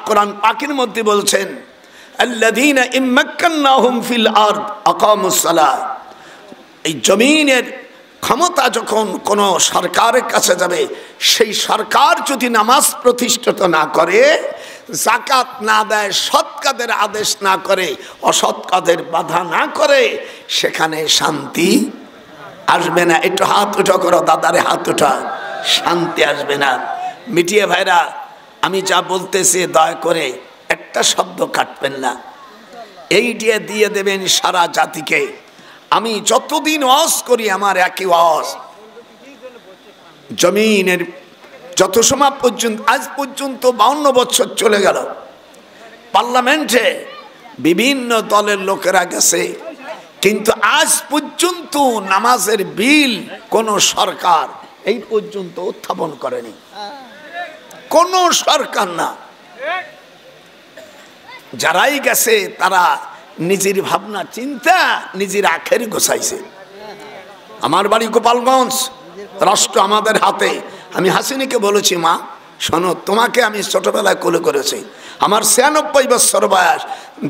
কোরআন পাকের মধ্যে বলছেন আল্লাযীনা ইম্মাক্কান্নাহুম ফিল আরদ আকামুস সালাহ। এই জমিনের ক্ষমতা যখন কোনো সরকারের কাছে যাবে, সেই সরকার যদি নামাজ প্রতিষ্ঠিত না করে, যাকাত না দেয়, সৎ কাজের আদেশ না করে, অসৎ কাজের বাধা না করে, সেখানে শান্তি আসবে না। একটু হাত উঠা করো দাদারে, হাত উঠা। শান্তি আসবে না। মিডিয়া ভাইরা, আমি যা বলতেছি দয়া করে একটা শব্দ কাটবেন না, এই দিয়ে দেবেন সারা জাতিকে। আমি যতদিন ওয়াজ করি আমার একই ওয়াজ, জমিনের যত সময় পর্যন্ত, আজ পর্যন্ত 52 বছর চলে গেল, পার্লামেন্টে বিভিন্ন দলের লোকেরা গেছে, কিন্তু আজ পর্যন্ত নামাজের বিল কোন সরকার এই পর্যন্ত উত্থাপন করেনি, কোন সরকার না। যারাই গেছে তারা নিজের ভাবনা চিন্তা নিজের আখের গোছাইছে। আমার বাড়ি গোপালগঞ্জ, রাষ্ট্র আমাদের হাতে। আমি হাসিনীকে বলেছি, মা শোনো, তোমাকে আমি ছোটবেলায় কোলে করেছি, আমার 96 বছর বয়স,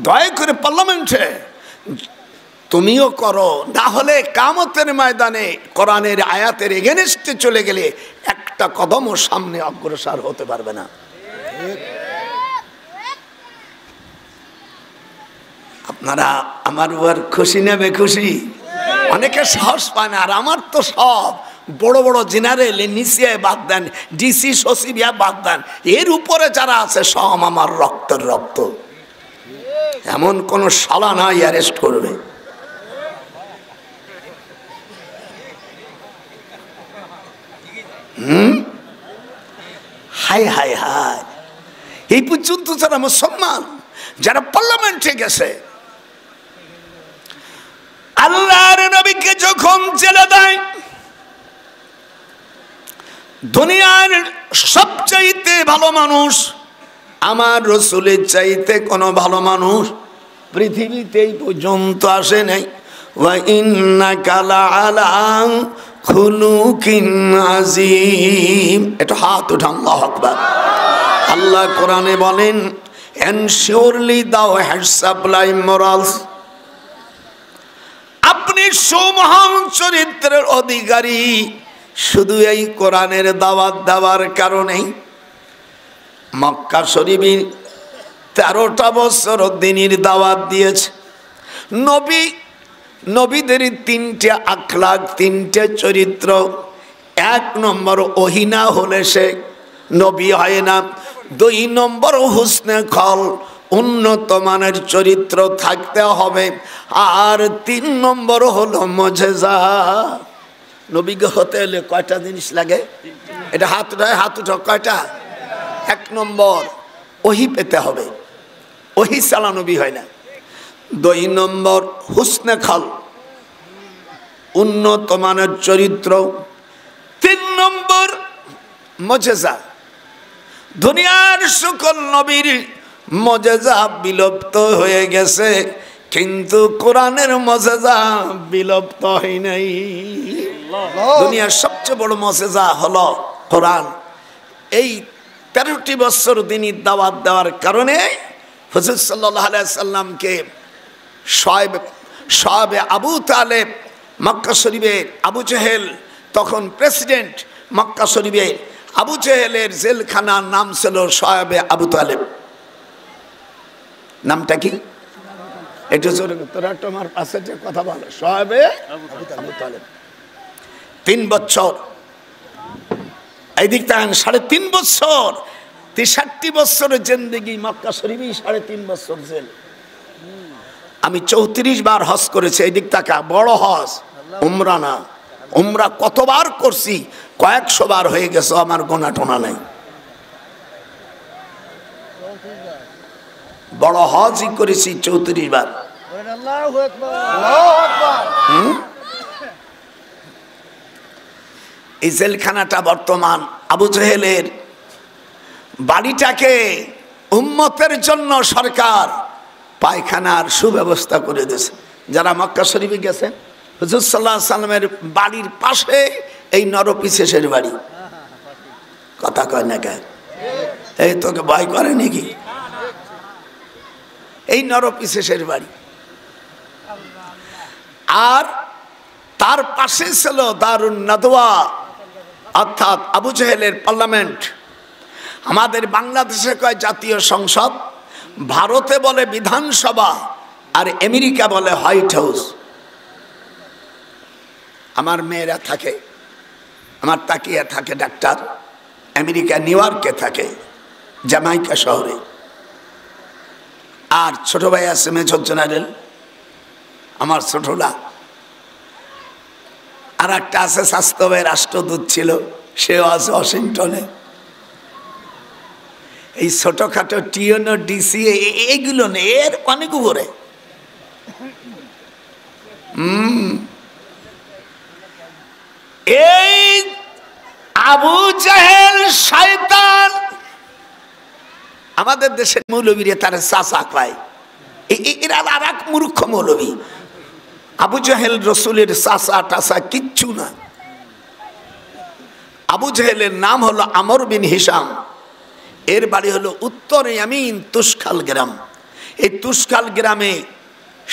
দয়া করে পার্লামেন্টে তুমিও করো, না হলে কিয়ামতের ময়দানে কোরআনের আয়াতের এগেনস্টে চলে গেলে একটা কদমও সামনে অগ্রসর হতে পারবে না। আপনারা আমার উপর খুশি নেবে খুশি, অনেকে সাহস পায় না। আর আমার তো সব বড় বড় জেনারেল নিচে বাদ দেন, ডিসি সচিবিয়া বাদ দেন, এর উপরে যারা আছে সব আমার রক্তের রক্ত। এমন কোন শালা নাই অ্যারেস্ট করবে। হায় হায় হায়, এই পর্যন্ত যারা মুসলমান, যারা পার্লামেন্টে গেছে, আল্লাহর নবীকে যখন জেলে দেয়, দুনিয়ার সবচাইতে ভালো মানুষ আমার রাসূলের চাইতে কোন ভালো মানুষ পৃথিবীতে এই পর্যন্ত আসে নাই। ওয়া ইন্নাকা লাআলা খুলুকিন আযীম। এটা হাত উঠান, আল্লাহু আকবার। আল্লাহ কোরআনে বলেন, and surely thou hast supplied morals. আপনি সুমহান চরিত্রের অধিকারী শুধু এই কোরআনের দাওয়াত দেওয়ার কারণেই। মক্কা শরীফে 13টা বছর দ্বীনের দাওয়াত দিয়েছে। নবীদের 3টে আখলাক, 3টে চরিত্র। 1 নম্বর, ওহী না হলে সে নবী হয় না। 2 নম্বর, হুসনে খল, উন্নত মানের চরিত্র থাকতে হবে। আর 3 নম্বর হলো মুজিজা। নবীকে হতে হলে কয়টা জিনিস লাগে? এটা হাত উঠো, কয়টা? 1 নম্বর, ওহী পেতে হবে, ওহী ছাড়া নবী হয় না। 2 নম্বর, হুসনে খল, উন্নত মানের চরিত্র। 3 নম্বর, মুজিজা। দুনিয়ার সকল নবীর মুজিজা বিলুপ্ত হয়ে গেছে, কিন্তু কোরআনের মুজিজা বিলুপ্ত হয় নাই। দুনিয়ার সবচেয়ে বড় মুজিজা হলো কোরআন। এই 13টি বছর দ্বীনের দাওয়াত দেওয়ার কারণে হুজুর সাল্লাল্লাহু আলাইহি সাল্লামকে সাহাবে আবু তালেব, মক্কা শরীফের আবু জেহেল তখন প্রেসিডেন্ট, মক্কা শরীফের আবু জেহেলের জেলখানার নাম ছিল সাহাবে আবু তালেব। নামটা কি? একটু জোরে, তোরা তোমার পাশে যে কথা বলো, সাহাবে আবু তালেব। 3 বছর, এই দিক তাকান, 3.5 বছর, 63 বছরের জিন্দেগি মক্কা শরীফে 3.5 বছর জেল। আমি 34 বার হজ করেছি, এই দিক তাকা, বড় হজ, উমরা না। উমরা কতবার করছি, কয়েকশো বার হয়ে গেছে, আমার গোনা টোনা নাই। বড় হজই করেছি 34 বার। এই জেলখানাটা বর্তমান আবু জেহেলের বাড়িটাকে উম্মতের জন্য সরকার পায়খানার সুব্যবস্থা করে দিয়েছে। যারা মক্কা শরীফে গেছেন, হুজুর সাল্লাল্লাহু আলাইহি সাল্লামের বাড়ির পাশে এই নরপিসের বাড়ি। কথা কয় না কেন? এই তোকে ভয় করে নাকি? এই নরপিসের বাড়ি। আর তার পাশে ছিল দারুন নাদওয়া অর্থাৎ আবু জেহেলের পার্লামেন্ট। আমাদের বাংলাদেশে কয় জাতীয় সংসদ, ভারতে বলে বিধানসভা, আর আমেরিকা বলে হোয়াইট হাউস। আমার মেয়েরা থাকে, আমার তাকিয়া থাকে ডাক্তার, আমেরিকা নিউ ইয়র্কে থাকে, জামাইকা শহরে। আর ছোট ভাই আছে মেজর জেনারেল, আমার ছোটলা। আর একটা আছে স্বাস্থ্যবাহী রাষ্ট্রদূত ছিল, সেও আছে ওয়াশিংটনে। এই ছোটখাটো টিওনো ডিসি এইগুলো নেই, এর অনেক উপরে। এই আবু জাহেল শয়তান আমাদের দেশের মৌলবীরে তার চাচা পায়। এরা আর এক মূর্খ মৌলবী। আবু জাহেল রসুলের চাচা টাচা কিচ্ছু না। আবু জাহেলের নাম হলো আমর বিন হিসাম, এর বাড়ি হলো উত্তর ইয়ামিন তুষখাল গ্রাম। এই তুষখাল গ্রামে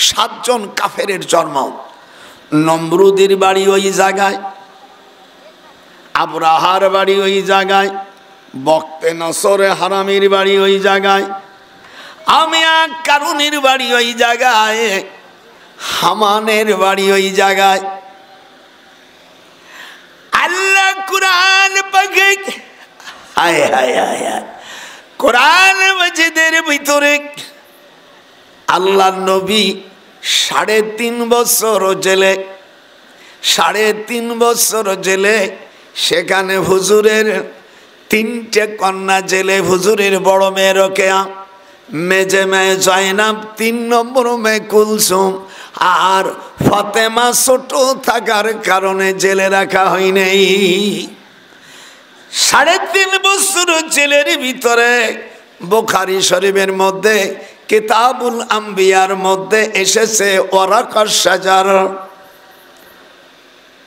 7 জন কাফেরের জন্ম। নমরুদের বাড়ি ওই জায়গায়, আবরাহার বাড়ি ওই জায়গায়, বক্তে নসরে হারামির বাড়ি ওই জায়গায়, আমিয়া কারুনের বাড়ি ওই জায়গায়, হামানের বাড়ি ওই জায়গায়। আল্লাহ কুরআন পাকে হায় হায় হায় হায় কোরআন মাজিদের ভিতরে আল্লাহ নবী 3.5 বছর জেলে, 3.5 বছর জেলে, সেখানে হুজুরের 3টে কন্যা জেলে। হুজুরের বড় মেয়ে রোকেয়া, মেজে মেয়ে জয়নাব, 3 নম্বর মেয়ে কুলসুম, আর ফাতেমা ছোট থাকার কারণে জেলে রাখা হয় নাই। 3.5 বছর জেলের ভিতরে বুখারী শরীফের মধ্যে কিতাবুল আম্বিয়ার মধ্যে এসেছে ওরাকা শাজার।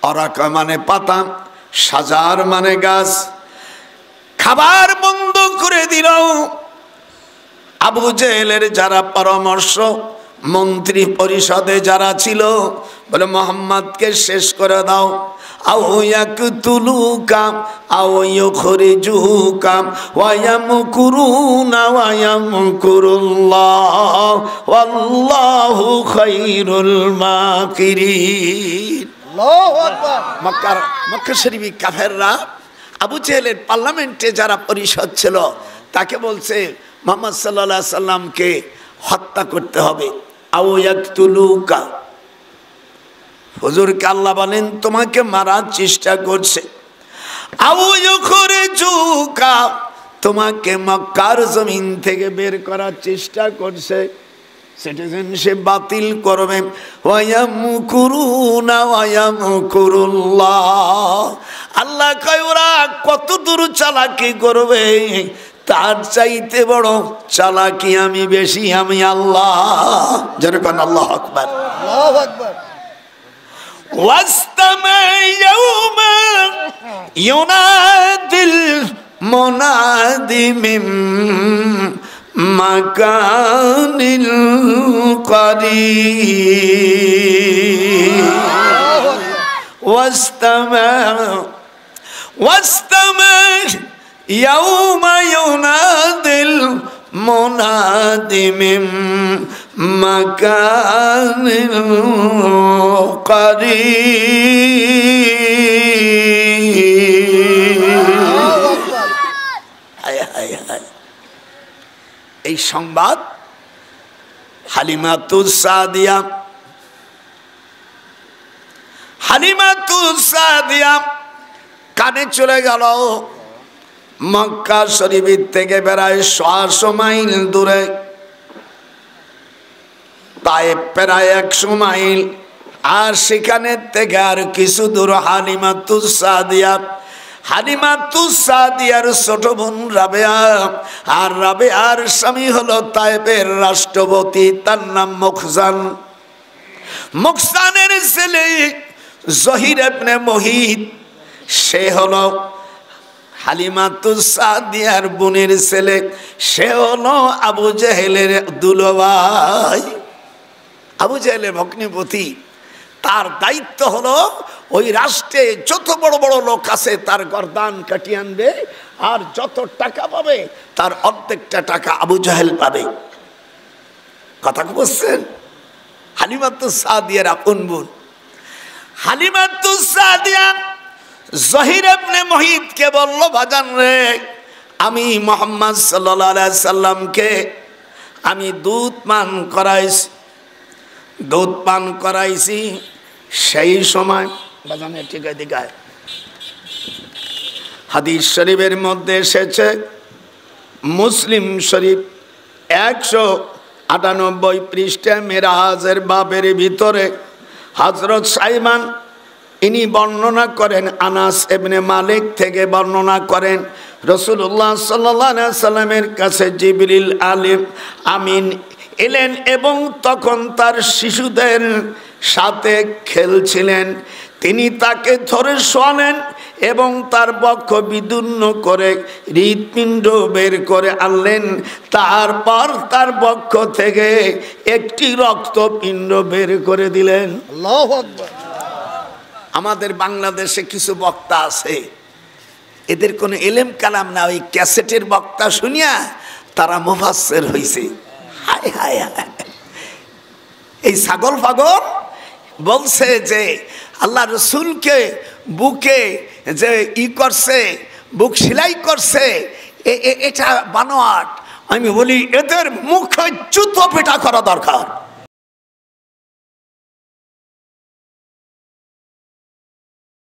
ওরাকা মানে পাতা, শাজার মানে গাছ। খাবার বন্ধ করে দিল। আবু জেহেলের যারা পরামর্শ মন্ত্রী পরিষদে যারা ছিল বলে মুহাম্মদকে শেষ করে দাও, আও ইয়াকতুলুকা আও ইউখরিজুকা ওয়া ইয়ামকুরুনা ওয়া ইয়ামকুরুল্লাহ ওয়াল্লাহু খায়রুল মাকিরিন। আল্লাহু আকবার। মক্কা শরীফে কাফেররা আবু জেহেলের পার্লামেন্টে যারা পরিষদ ছিল তাকে বলছে মুহাম্মদ সাল্লাল্লাহু আলাইহি সাল্লামকে হত্যা করতে হবে। আও ইয়াকতুলুকা, হুজুরকে আল্লাহ বলেন তোমাকে মারার চেষ্টা করছে। আও ইউখরিজুকা, তোমাকে মক্কার জমিন থেকে বের করার চেষ্টা করছে, সিটিজেনশিপ বাতিল করবে। ওয়া ইয়ামকুরুনা ওয়া ইয়ামকুরুল্লাহ, আল্লাহ কয় ওরা কত দূর চালাকি করবে, তার চাইতে বড় চালাকি আমি বেশি, আমি আল্লাহ। যেরকম আল্লাহু আকবার, আল্লাহু আকবার। ওয়াস্তামা ইয়াউমা ইউনাদিল মুনাদি মিন মাকানিল করিব। ওয়াস্তামা ইয়াউমা ইউনাদিল মুনাদি মিন মাকানিল করিব। হায় হায় হায়, এই সংবাদ হালিমাতুস সাদিয়া কানে চলে গেল। মক্কা শরীফ থেকে প্রায় 100 মাইল দূরে, তায়েফ প্রায় 100 মাইল, আর সেখানে থেকে আর কিছু দূর হালিমাতুস সাদিয়ার ছোট বোন রাবেয়া। আর রাবেয়ার স্বামী হলো তায়েফের রাষ্ট্রপতি, তার নাম মুখসানের ছেলে জহির ইবনে মুহিত, সে হলো হালিমাতুস সাদিয়ার বোনের ছেলে, সে হলো আবু জেহেলের দুলাভাই, আবু জেহেলের ভগ্নিপতি। তার দায়িত্ব হলো ওই রাষ্ট্রে যত বড় বড় লোক আছে তার গর্দান কাটিয়ে আনবে, আর যত টাকা পাবে তার অর্ধেকটা টাকা আবু জেহেল পাবে। কথা বুঝছেন? হালিমাতুস সাদিয়ার আপন বোন। হালিমাতুস সাদিয়া জহির ইবনে মুহিতকে বলল, বাজান রে, আমি মুহাম্মদ সাল্লাল্লাহু আলাইহি সাল্লামকে আমি দুধ পান করাইছি। সেই সময় বাজানের ঠিক দিকায় হাদিস শরীফের মধ্যে এসেছে, মুসলিম শরীফ 198 পৃষ্ঠা মেরাজের বাবের ভিতরে হযরত সাইমান ইনি বর্ণনা করেন, আনাস ইবনে মালিক থেকে বর্ণনা করেন, রাসূলুল্লাহ সাল্লাল্লাহু আলাইহি সাল্লামের কাছে জিবরিল আমিন এলেন এবং তখন তার শিশুদের সাথে খেলছিলেন। তিনি তাকে ধরে শোয়ালেন এবং তার বক্ষ বিদীর্ণ করে হৃৎপিণ্ড বের করে আনলেন। তারপর তার বক্ষ থেকে একটি রক্তপিণ্ড বের করে দিলেন। আল্লাহু আকবার। আমাদের বাংলাদেশে কিছু বক্তা আছে, এদের কোনো এলেম কালাম না, ওই ক্যাসেটের বক্তা শুনিয়া তারা মুফাসসির হইছে। হায় হায় হায়, এই ছাগল পাগল বলছে যে আল্লাহ রসুলকে বুকে যে করছে, বুক সেলাই করছে, এটা বানোয়াট। আমি বলি এদের মুখে জুতো পেটা করা দরকার।